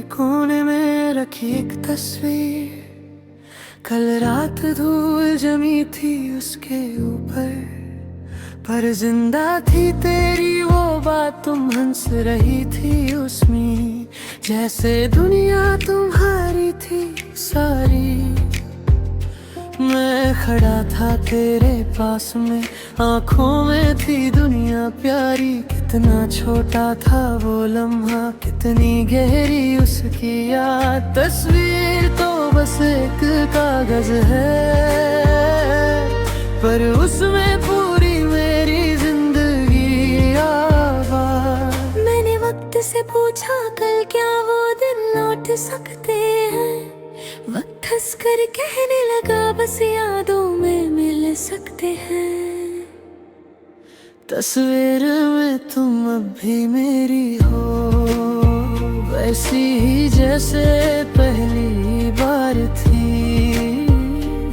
कोने में रखी एक तस्वीर, कल रात धूल जमी थी उसके ऊपर, पर जिंदा थी तेरी वो बात, तुम हंस रही थी उसमें, जैसे दुनिया तुम्हारी थी सारी। मैं खड़ा था तेरे पास में, आंखों में थी दुनिया प्यारी, कितना छोटा था वो लम्हा, कितनी गहरी उसकी याद। तस्वीर तो बस एक कागज है, पर उसमें पूरी मेरी जिंदगी आबाद। मैंने वक्त से पूछा कल क्या वो दिन लौट सकते हैं, वक्त हंस कर कहने लगा बस यादों में मिल सकते हैं। तस्वीर में तुम अब भी मेरी हो, वैसी ही जैसे पहली बार थी।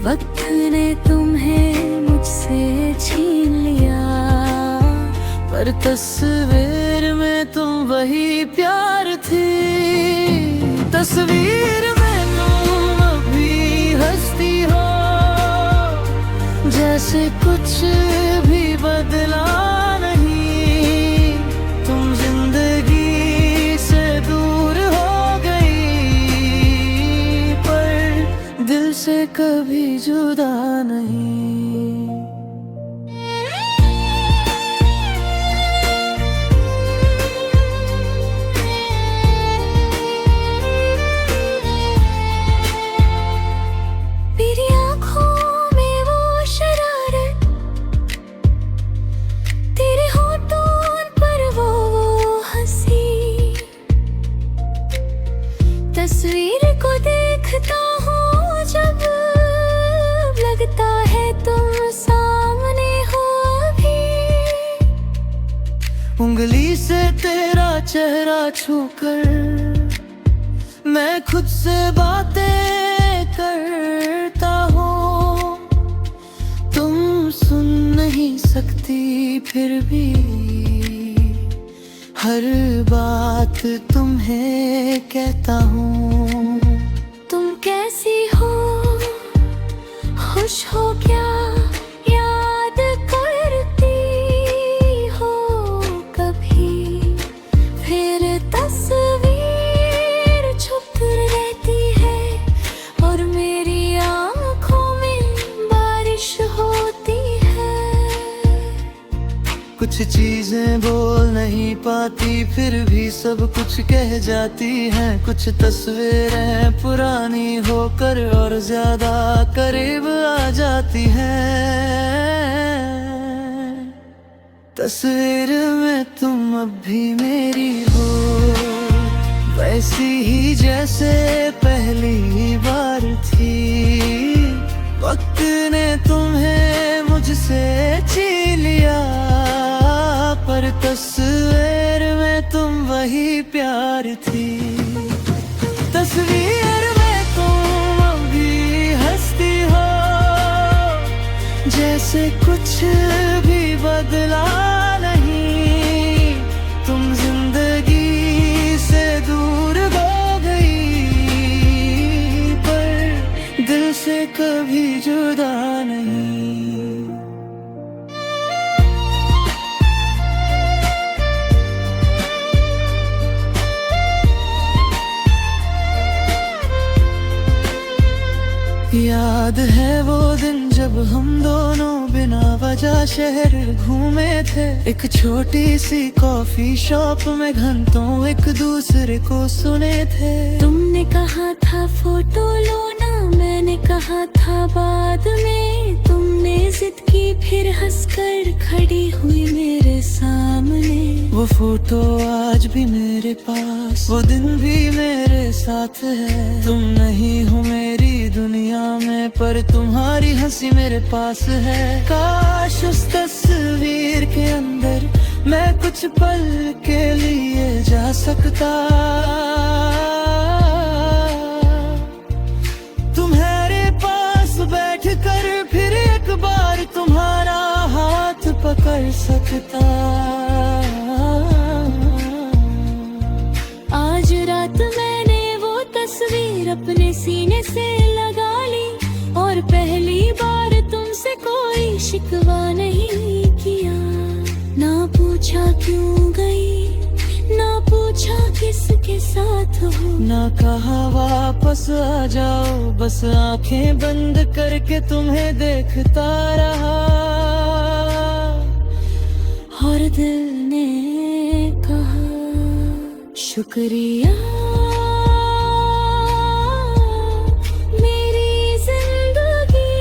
वक्त ने तुम्हें मुझसे छीन लिया, पर तस्वीर में तुम वही प्यार थी। तस्वीर में तुम अभी हंसती हो, जैसे कुछ भी बदला नहीं। तुम जिंदगी से दूर हो गई, पर दिल से कभी जुदा नहीं। मेरी आँखों में वो शरारत, तेरे होठों पर वो हंसी। तस्वीर को देखता हूँ जब, लगता है तुम सामने हो अभी। उंगली से तेरा चेहरा छूकर मैं खुद से बातें करता हूँ। तुम सुन नहीं सकती फिर भी हर बात तुम्हें कहता हूँ। तुम कैसी हो, खुश हो क्या, याद करती हो कभी। फिर तस्वीर छुप रहती है, और मेरी आँखों में बारिश होती है। कुछ चीजें बोल नहीं पाती, फिर भी सब कुछ कह जाती हैं। कुछ तस्वीरें पुरानी होकर और ज्यादा करीब आ जाती हैं। तस्वीर में तुम अब भी मेरी हो, वैसी ही जैसे पहली बार थी। वक्त ने तुम्हें मुझसे छीन लिया, पर तस्वीर में तुम वही प्यार थी। तस्वीर में तुम अभी हंसती हो, जैसे कुछ भी बदला नहीं। तुम जिंदगी से दूर हो गई, पर दिल से कभी जुदा नहीं। याद है वो दिन जब हम दोनों बिना वजह शहर घूमे थे, एक छोटी सी कॉफी शॉप में घंटों एक दूसरे को सुने थे। तुमने कहा था फोटो लो ना, मैंने कहा था बाद में। तुमने जिद की फिर हंसकर खड़ी हुई मेरे सामने। वो फोटो आज भी मेरे पास, वो दिन भी मेरे साथ है। तुम नहीं हो मेरी दुनिया में, पर तुम्हारी हंसी मेरे पास है। काश उस तस्वीर के अंदर मैं कुछ पल के लिए जा सकता। तुम्हारे पास बैठकर फिर एक बार तुम्हारा हाथ पकड़ सकता। आज रात मैंने तस्वीर अपने सीने से लगा ली, और पहली बार तुमसे कोई शिकवा नहीं किया। ना पूछा क्यों गई, ना पूछा किसके साथ हो, ना कहा वापस आ जाओ, बस आंखें बंद करके तुम्हें देखता रहा। और दिल ने कहा शुक्रिया, मेरी जिंदगी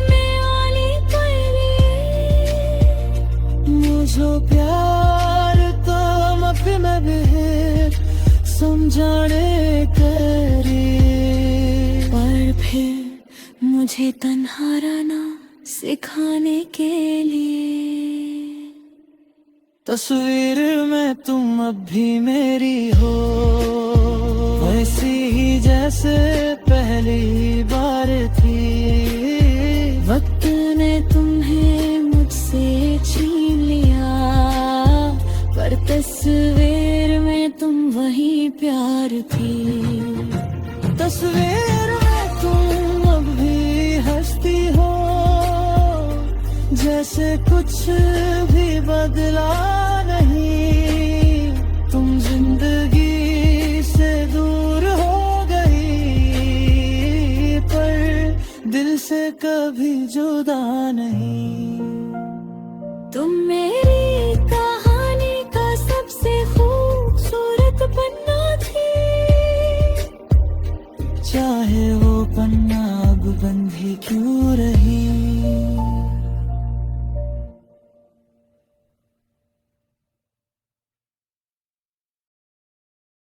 में आने पर मुझो प्यार तुम अपना भी समझाने करे। पर फिर मुझे तन्हा रहना सिखाने के लिए। तस्वीर में तुम अब भी मेरी हो, वैसी ही जैसे पहली बार थी। वक्त ने तुम्हें मुझसे छीन लिया, पर तस्वीर में तुम वही प्यार थी। तस्वीर में तुम अब भी हंसती हो, जैसे कुछ भी बदला नहीं। तुम जिंदगी से दूर हो गई, पर दिल से कभी जुदा नहीं। तुम मेरी कहानी का सबसे खूबसूरत पन्ना थी, चाहे वो पन्ना अब बंद ही क्यों रही।